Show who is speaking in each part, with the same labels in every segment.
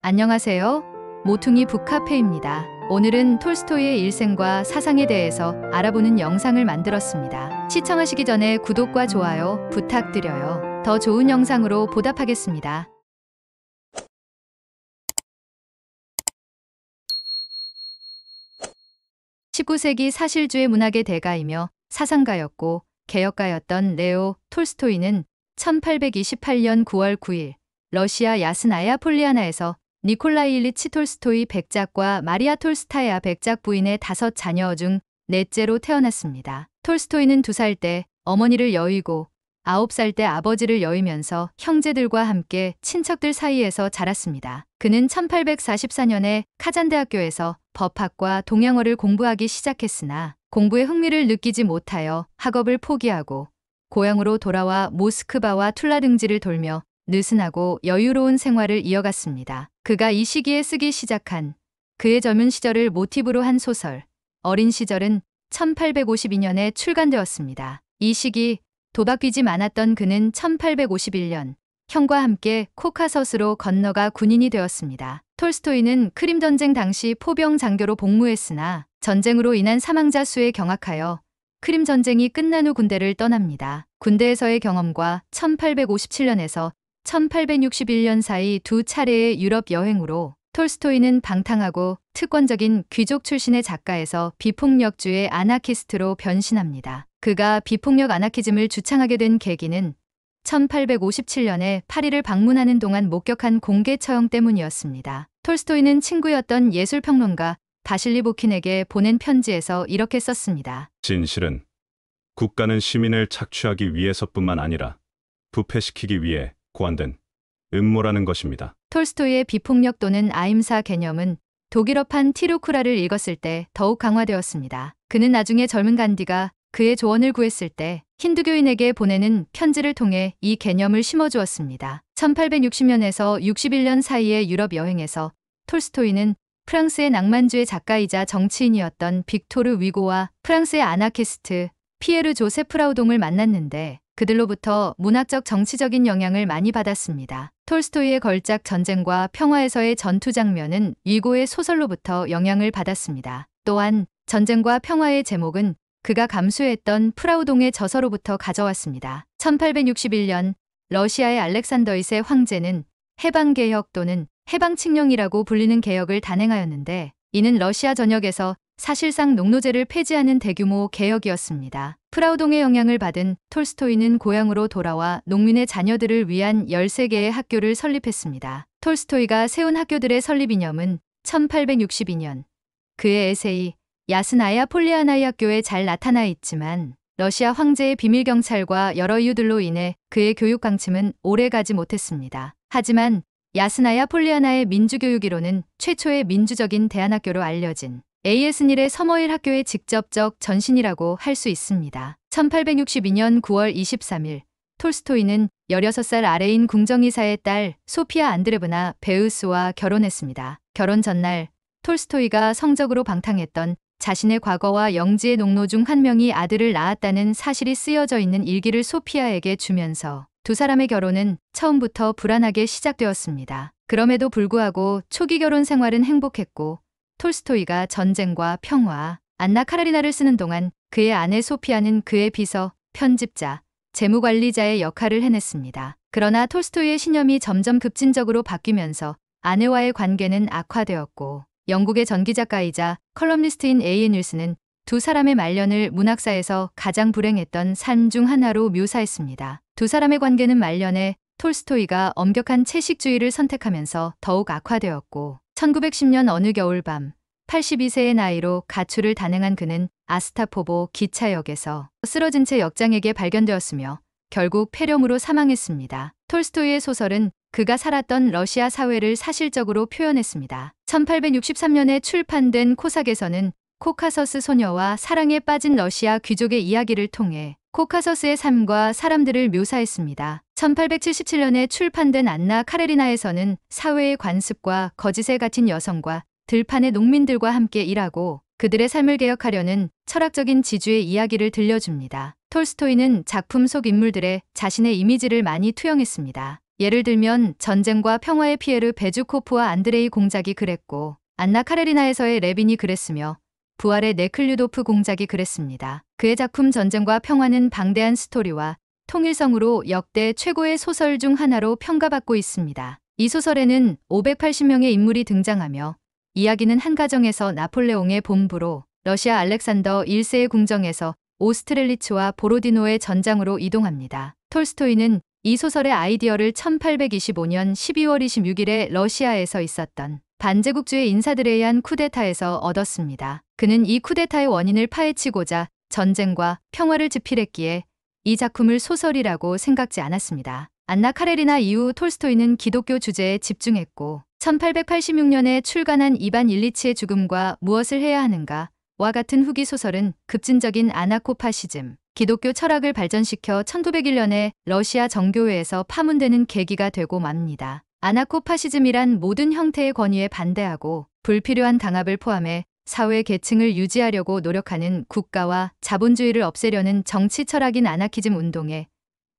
Speaker 1: 안녕하세요. 모퉁이 북카페입니다. 오늘은 톨스토이의 일생과 사상에 대해서 알아보는 영상을 만들었습니다. 시청하시기 전에 구독과 좋아요 부탁드려요. 더 좋은 영상으로 보답하겠습니다. 19세기 사실주의 문학의 대가이며 사상가였고 개혁가였던 레오 톨스토이는 1828년 9월 9일 러시아 야스나야 폴리아나에서 니콜라이 일리치 톨스토이 백작과 마리아 톨스타야 백작 부인의 5자녀 중 넷째로 태어났습니다. 톨스토이는 2살 때 어머니를 여의고 9살 때 아버지를 여의면서 형제들과 함께 친척들 사이에서 자랐습니다. 그는 1844년에 카잔대학교에서 법학과 동양어를 공부하기 시작했으나 공부에 흥미를 느끼지 못하여 학업을 포기하고 고향으로 돌아와 모스크바와 툴라 등지를 돌며 느슨하고 여유로운 생활을 이어갔습니다. 그가 이 시기에 쓰기 시작한 그의 젊은 시절을 모티브로 한 소설 어린 시절은 1852년에 출간되었습니다. 이 시기 도박빚이 많았던 그는 1851년 형과 함께 코카서스로 건너가 군인이 되었습니다. 톨스토이는 크림 전쟁 당시 포병 장교로 복무했으나 전쟁으로 인한 사망자 수에 경악하여 크림 전쟁이 끝난 후 군대를 떠납니다. 군대에서의 경험과 1857년에서 1861년 사이 2차례의 유럽 여행으로 톨스토이는 방탕하고 특권적인 귀족 출신의 작가에서 비폭력주의 아나키스트로 변신합니다. 그가 비폭력 아나키즘을 주창하게 된 계기는 1857년에 파리를 방문하는 동안 목격한 공개 처형 때문이었습니다. 톨스토이는 친구였던 예술평론가 바실리 보킨에게 보낸 편지에서 이렇게 썼습니다.
Speaker 2: 진실은 국가는 시민을 착취하기 위해서뿐만 아니라 부패시키기 위해 고안된 음모라는 것입니다.
Speaker 1: 톨스토이의 비폭력 또는 아임사 개념은 독일어판 티루쿠라를 읽었을 때 더욱 강화되었습니다. 그는 나중에 젊은 간디가 그의 조언을 구했을 때 힌두교인에게 보내는 편지를 통해 이 개념을 심어주었습니다. 1860년에서 61년 사이의 유럽 여행에서 톨스토이는 프랑스의 낭만주의 작가이자 정치인이었던 빅토르 위고와 프랑스의 아나키스트 피에르 조세 프라우동을 만났는데 그들로부터 문학적 정치적인 영향을 많이 받았습니다. 톨스토이의 걸작 전쟁과 평화에서의 전투 장면은 위고의 소설로부터 영향을 받았습니다. 또한 전쟁과 평화의 제목은 그가 감수했던 프라우동의 저서로부터 가져왔습니다. 1861년 러시아의 알렉산더 2세 황제는 해방개혁 또는 해방칙령이라고 불리는 개혁을 단행하였는데 이는 러시아 전역에서 사실상 농노제를 폐지하는 대규모 개혁이었습니다. 프라우동의 영향을 받은 톨스토이는 고향으로 돌아와 농민의 자녀들을 위한 13개의 학교를 설립했습니다. 톨스토이가 세운 학교들의 설립 이념은 1862년 그의 에세이 야스나야 폴리아나이 학교에 잘 나타나 있지만 러시아 황제의 비밀경찰과 여러 이유들로 인해 그의 교육 방침은 오래가지 못했습니다. 하지만 야스나야 폴리아나의 민주교육이론은 최초의 민주적인 대안학교로 알려진 AS1의 서머일 학교의 직접적 전신이라고 할 수 있습니다. 1862년 9월 23일 톨스토이는 16살 아래인 궁정이사의 딸 소피아 안드레브나 베우스와 결혼했습니다. 결혼 전날 톨스토이가 성적으로 방탕했던 자신의 과거와 영지의 농노 중 한 명이 아들을 낳았다는 사실이 쓰여져 있는 일기를 소피아에게 주면서 두 사람의 결혼은 처음부터 불안하게 시작되었습니다. 그럼에도 불구하고 초기 결혼 생활은 행복했고 톨스토이가 전쟁과 평화, 안나 카라리나를 쓰는 동안 그의 아내 소피아는 그의 비서, 편집자, 재무관리자의 역할을 해냈습니다. 그러나 톨스토이의 신념이 점점 급진적으로 바뀌면서 아내와의 관계는 악화되었고 영국의 전기작가이자 컬럼니스트인 A.N. 윌슨은 두 사람의 말년을 문학사에서 가장 불행했던 삶 중 하나로 묘사했습니다. 두 사람의 관계는 말년에 톨스토이가 엄격한 채식주의를 선택하면서 더욱 악화되었고 1910년 어느 겨울밤 82세의 나이로 가출을 단행한 그는 아스타포보 기차역에서 쓰러진 채 역장에게 발견되었으며 결국 폐렴으로 사망했습니다. 톨스토이의 소설은 그가 살았던 러시아 사회를 사실적으로 표현했습니다. 1863년에 출판된 코삭에서는 코카서스 소녀와 사랑에 빠진 러시아 귀족의 이야기를 통해 코카서스의 삶과 사람들을 묘사했습니다. 1877년에 출판된 안나 카레리나에서는 사회의 관습과 거짓에 갇힌 여성과 들판의 농민들과 함께 일하고 그들의 삶을 개혁하려는 철학적인 지주의 이야기를 들려줍니다. 톨스토이는 작품 속 인물들의 자신의 이미지를 많이 투영했습니다. 예를 들면 전쟁과 평화의 피에르 베주코프와 안드레이 공작이 그랬고 안나 카레리나에서의 레빈이 그랬으며 부활의 네클류도프 공작이 그랬습니다. 그의 작품 전쟁과 평화는 방대한 스토리와 통일성으로 역대 최고의 소설 중 하나로 평가받고 있습니다. 이 소설에는 580명의 인물이 등장하며 이야기는 한 가정에서 나폴레옹의 본부로 러시아 알렉산더 1세의 궁정에서 오스트렐리츠와 보로디노의 전장으로 이동합니다. 톨스토이는 이 소설의 아이디어를 1825년 12월 26일에 러시아에서 있었던 반제국주의 인사들에 의한 쿠데타에서 얻었습니다. 그는 이 쿠데타의 원인을 파헤치고자 전쟁과 평화를 집필했기에 이 작품을 소설이라고 생각지 않았습니다. 안나 카레리나 이후 톨스토이는 기독교 주제에 집중했고 1886년에 출간한 이반 일리치의 죽음과 무엇을 해야 하는가 와 같은 후기 소설은 급진적인 아나코파시즘, 기독교 철학을 발전시켜 1901년에 러시아 정교회에서 파문되는 계기가 되고 맙니다. 아나코파시즘이란 모든 형태의 권위에 반대하고 불필요한 강압을 포함해 사회 계층을 유지하려고 노력하는 국가와 자본주의를 없애려는 정치 철학인 아나키즘 운동에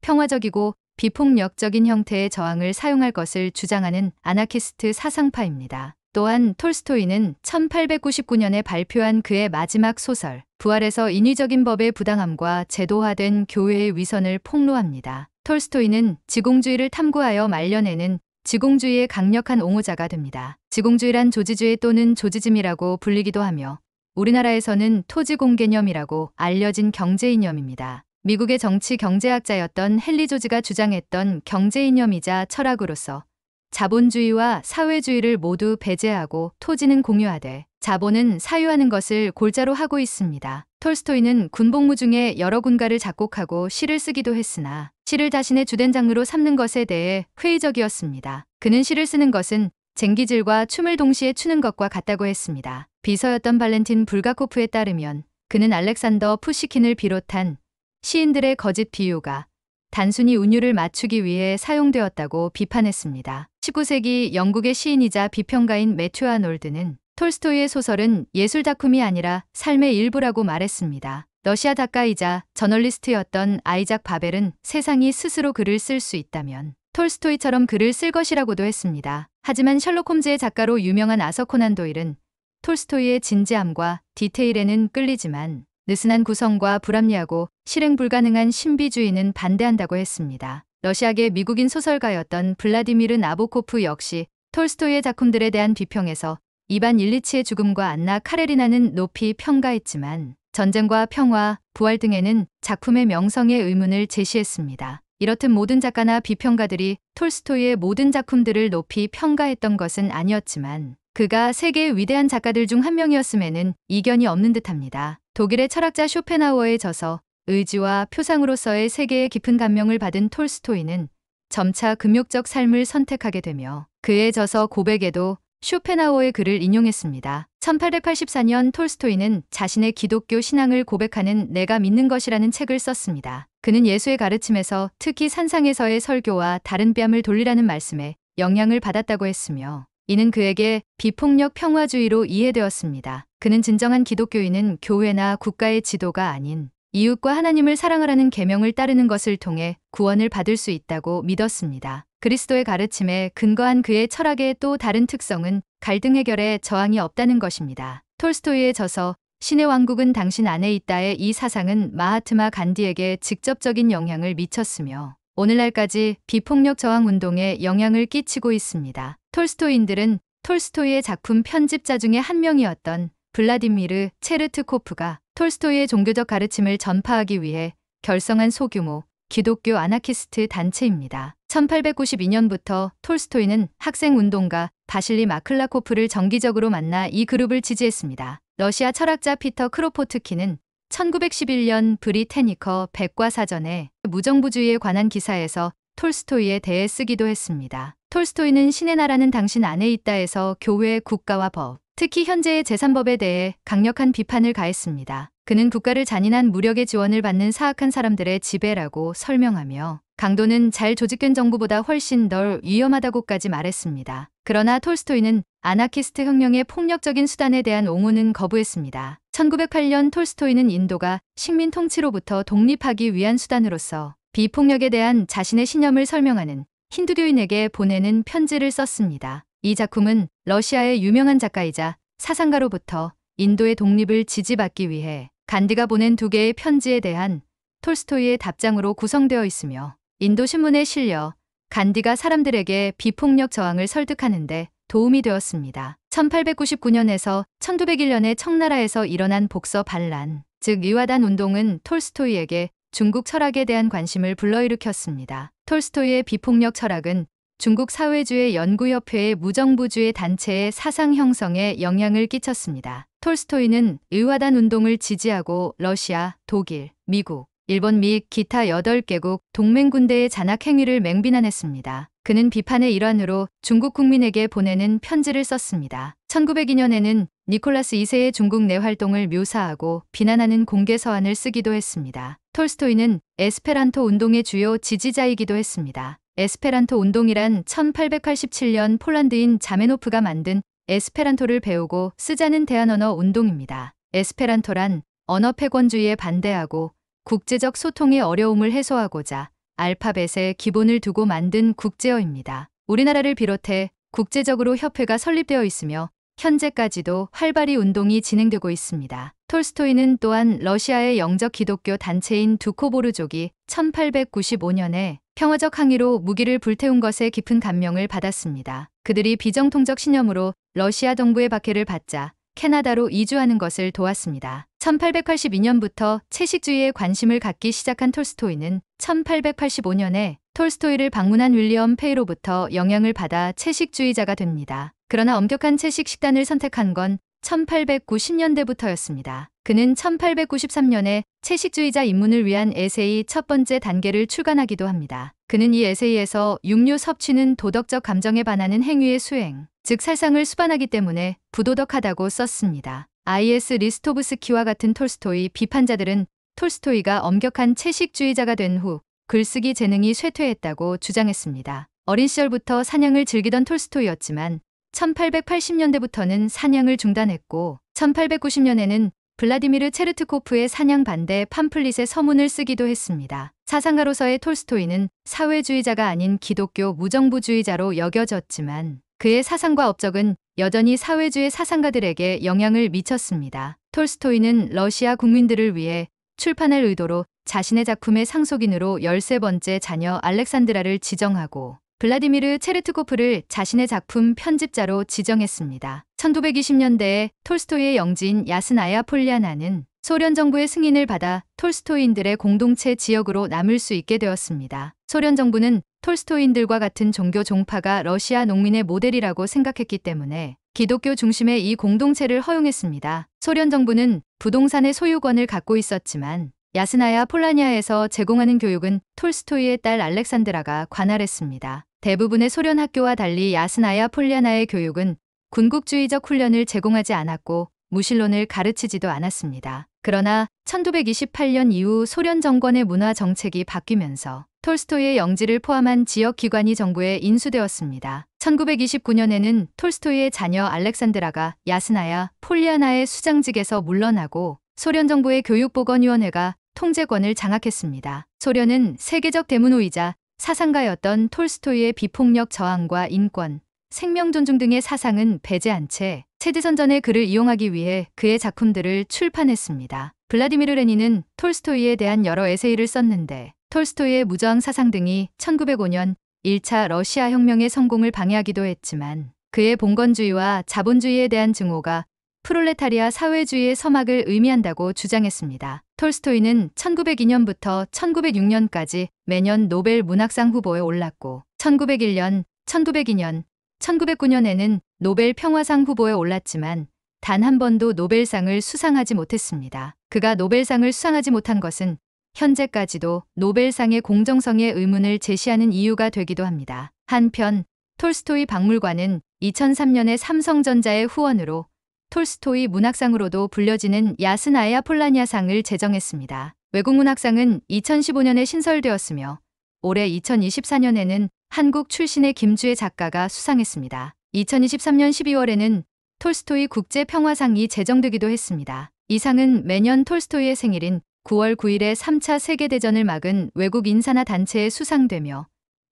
Speaker 1: 평화적이고 비폭력적인 형태의 저항을 사용할 것을 주장하는 아나키스트 사상파입니다. 또한 톨스토이는 1899년에 발표한 그의 마지막 소설 부활에서 인위적인 법의 부당함과 제도화된 교회의 위선을 폭로합니다. 톨스토이는 지공주의를 탐구하여 말려내는 지공주의의 강력한 옹호자가 됩니다. 지공주의란 조지주의 또는 조지즘이라고 불리기도 하며 우리나라에서는 토지공개념이라고 알려진 경제이념입니다. 미국의 정치 경제학자였던 헨리 조지가 주장했던 경제이념이자 철학으로서 자본주의와 사회주의를 모두 배제하고 토지는 공유하되 자본은 사유하는 것을 골자로 하고 있습니다. 톨스토이는 군복무 중에 여러 군가를 작곡하고 시를 쓰기도 했으나 시를 자신의 주된 장르로 삼는 것에 대해 회의적이었습니다. 그는 시를 쓰는 것은 쟁기질과 춤을 동시에 추는 것과 같다고 했습니다. 비서였던 발렌틴 불가코프에 따르면 그는 알렉산더 푸시킨을 비롯한 시인들의 거짓 비유가 단순히 운율을 맞추기 위해 사용되었다고 비판했습니다. 19세기 영국의 시인이자 비평가인 매튜 아놀드는 톨스토이의 소설은 예술작품이 아니라 삶의 일부라고 말했습니다. 러시아 작가이자 저널리스트였던 아이작 바벨은 세상이 스스로 글을 쓸 수 있다면 톨스토이처럼 글을 쓸 것이라고도 했습니다. 하지만 셜록 홈즈의 작가로 유명한 아서 코난 도일은 톨스토이의 진지함과 디테일에는 끌리지만 느슨한 구성과 불합리하고 실행 불가능한 신비주의는 반대한다고 했습니다. 러시아계 미국인 소설가였던 블라디미르 나보코프 역시 톨스토이의 작품들에 대한 비평에서 이반 일리치의 죽음과 안나 카레리나는 높이 평가했지만 전쟁과 평화, 부활 등에는 작품의 명성에 의문을 제시했습니다. 이렇듯 모든 작가나 비평가들이 톨스토이의 모든 작품들을 높이 평가했던 것은 아니었지만 그가 세계의 위대한 작가들 중 한 명이었음에는 이견이 없는 듯합니다. 독일의 철학자 쇼펜하우어의 저서 의지와 표상으로서의 세계의 깊은 감명을 받은 톨스토이는 점차 금욕적 삶을 선택하게 되며 그의 저서 고백에도 쇼펜하우어의 글을 인용했습니다. 1884년 톨스토이는 자신의 기독교 신앙을 고백하는 내가 믿는 것이라는 책을 썼습니다. 그는 예수의 가르침에서 특히 산상에서의 설교와 다른 뺨을 돌리라는 말씀에 영향을 받았다고 했으며 이는 그에게 비폭력 평화주의로 이해되었습니다. 그는 진정한 기독교인은 교회나 국가의 지도가 아닌 이웃과 하나님을 사랑하라는 계명을 따르는 것을 통해 구원을 받을 수 있다고 믿었습니다. 그리스도의 가르침에 근거한 그의 철학의 또 다른 특성은 갈등 해결에 저항이 없다는 것입니다. 톨스토이의 저서 신의 왕국은 당신 안에 있다의 이 사상은 마하트마 간디에게 직접적인 영향을 미쳤으며 오늘날까지 비폭력 저항 운동에 영향을 끼치고 있습니다. 톨스토이인들은 톨스토이의 작품 편집자 중에 한 명이었던 블라디미르 체르트코프가 톨스토이의 종교적 가르침을 전파하기 위해 결성한 소규모 기독교 아나키스트 단체입니다. 1892년부터 톨스토이는 학생운동가 바실리 마클라코프를 정기적으로 만나 이 그룹을 지지했습니다. 러시아 철학자 피터 크로포트키는 1911년 브리테니커 백과사전에 무정부주의에 관한 기사에서 톨스토이에 대해 쓰기도 했습니다. 톨스토이는 신의 나라는 당신 안에 있다에서 교회, 국가와 법, 특히 현재의 제3법에 대해 강력한 비판을 가했습니다. 그는 국가를 잔인한 무력의 지원을 받는 사악한 사람들의 지배라고 설명하며 강도는 잘 조직된 정부보다 훨씬 덜 위험하다고까지 말했습니다. 그러나 톨스토이는 아나키스트 혁명의 폭력적인 수단에 대한 옹호는 거부했습니다. 1908년 톨스토이는 인도가 식민 통치로부터 독립하기 위한 수단으로서 비폭력에 대한 자신의 신념을 설명하는 힌두교인에게 보내는 편지를 썼습니다. 이 작품은 러시아의 유명한 작가이자 사상가로부터 인도의 독립을 지지받기 위해 간디가 보낸 2개의 편지에 대한 톨스토이의 답장으로 구성되어 있으며 인도 신문에 실려 간디가 사람들에게 비폭력 저항을 설득하는데 도움이 되었습니다. 1899년에서 1901년에 청나라에서 일어난 복서 반란, 즉 위화단 운동은 톨스토이에게 중국 철학에 대한 관심을 불러일으켰습니다. 톨스토이의 비폭력 철학은 중국 사회주의 연구협회의 무정부주의 단체의 사상 형성에 영향을 끼쳤습니다. 톨스토이는 의화단 운동을 지지하고 러시아, 독일, 미국, 일본 및 기타 8개국 동맹군대의 잔악 행위를 맹비난했습니다. 그는 비판의 일환으로 중국 국민에게 보내는 편지를 썼습니다. 1902년에는 니콜라스 2세의 중국 내 활동을 묘사하고 비난하는 공개 서한을 쓰기도 했습니다. 톨스토이는 에스페란토 운동의 주요 지지자이기도 했습니다. 에스페란토 운동이란 1887년 폴란드인 자메노프가 만든 에스페란토를 배우고 쓰자는 대한언어 운동입니다. 에스페란토란 언어 패권주의에 반대하고 국제적 소통의 어려움을 해소하고자 알파벳의 기본을 두고 만든 국제어입니다. 우리나라를 비롯해 국제적으로 협회가 설립되어 있으며 현재까지도 활발히 운동이 진행되고 있습니다. 톨스토이는 또한 러시아의 영적 기독교 단체인 두코보르족이 1895년에 평화적 항의로 무기를 불태운 것에 깊은 감명을 받았습니다. 그들이 비정통적 신념으로 러시아 정부의 박해를 받자 캐나다로 이주하는 것을 도왔습니다. 1882년부터 채식주의에 관심을 갖기 시작한 톨스토이는 1885년에 톨스토이를 방문한 윌리엄 페이로부터 영향을 받아 채식주의자가 됩니다. 그러나 엄격한 채식 식단을 선택한 건 1890년대부터였습니다. 그는 1893년에 채식주의자 입문을 위한 에세이 첫 번째 단계를 출간하기도 합니다. 그는 이 에세이에서 육류 섭취는 도덕적 감정에 반하는 행위의 수행, 즉 살상을 수반하기 때문에 부도덕하다고 썼습니다. I.S. 리스토브스키와 같은 톨스토이 비판자들은 톨스토이가 엄격한 채식주의자가 된 후 글쓰기 재능이 쇠퇴했다고 주장했습니다. 어린 시절부터 사냥을 즐기던 톨스토이였지만 1880년대부터는 사냥을 중단했고 1890년에는 블라디미르 체르트코프의 사냥 반대 팜플릿의 서문을 쓰기도 했습니다. 사상가로서의 톨스토이는 사회주의자가 아닌 기독교 무정부주의자로 여겨졌지만 그의 사상과 업적은 여전히 사회주의 사상가들에게 영향을 미쳤습니다. 톨스토이는 러시아 국민들을 위해 출판할 의도로 자신의 작품의 상속인으로 13번째 자녀 알렉산드라를 지정하고 블라디미르 체르트코프를 자신의 작품 편집자로 지정했습니다. 1920년대에 톨스토이의 영지인 야스나야 폴리아나는 소련 정부의 승인을 받아 톨스토이인들의 공동체 지역으로 남을 수 있게 되었습니다. 소련 정부는 톨스토이인들과 같은 종교 종파가 러시아 농민의 모델이라고 생각했기 때문에 기독교 중심의 이 공동체를 허용했습니다. 소련 정부는 부동산의 소유권을 갖고 있었지만 야스나야 폴라니아에서 제공하는 교육은 톨스토이의 딸 알렉산드라가 관할했습니다. 대부분의 소련 학교와 달리 야스나야 폴리아나의 교육은 군국주의적 훈련을 제공하지 않았고 무신론을 가르치지도 않았습니다. 그러나 1928년 이후 소련 정권의 문화 정책이 바뀌면서 톨스토이의 영지를 포함한 지역 기관이 정부에 인수되었습니다. 1929년에는 톨스토이의 자녀 알렉산드라가 야스나야 폴리아나의 수장직에서 물러나고 소련 정부의 교육보건위원회가 통제권을 장악했습니다. 소련은 세계적 대문호이자 사상가였던 톨스토이의 비폭력 저항과 인권, 생명 존중 등의 사상은 배제한 채 체제선전의 글을 이용하기 위해 그의 작품들을 출판했습니다. 블라디미르 레닌은 톨스토이에 대한 여러 에세이를 썼는데 톨스토이의 무저항 사상 등이 1905년 1차 러시아 혁명의 성공을 방해하기도 했지만 그의 봉건주의와 자본주의에 대한 증오가 프롤레타리아 사회주의의 서막을 의미한다고 주장했습니다. 톨스토이는 1902년부터 1906년까지 매년 노벨 문학상 후보에 올랐고 1901년, 1902년, 1909년에는 노벨 평화상 후보에 올랐지만 단 한 번도 노벨상을 수상하지 못했습니다. 그가 노벨상을 수상하지 못한 것은 현재까지도 노벨상의 공정성에 의문을 제시하는 이유가 되기도 합니다. 한편 톨스토이 박물관은 2003년에 삼성전자의 후원으로 톨스토이 문학상으로도 불려지는 야스나야 폴라니아상을 제정했습니다. 외국문학상은 2015년에 신설되었으며 올해 2024년에는 한국 출신의 김주혜 작가가 수상했습니다. 2023년 12월에는 톨스토이 국제평화상이 제정되기도 했습니다. 이 상은 매년 톨스토이의 생일인 9월 9일에 3차 세계대전을 막은 외국 인사나 단체에 수상되며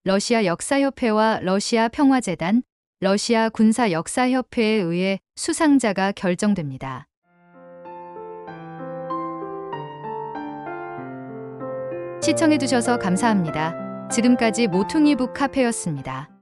Speaker 1: 러시아 역사협회와 러시아 평화재단, 러시아 군사역사협회에 의해 수상자가 결정됩니다. 시청해주셔서 감사합니다. 지금까지 모퉁이북 카페였습니다.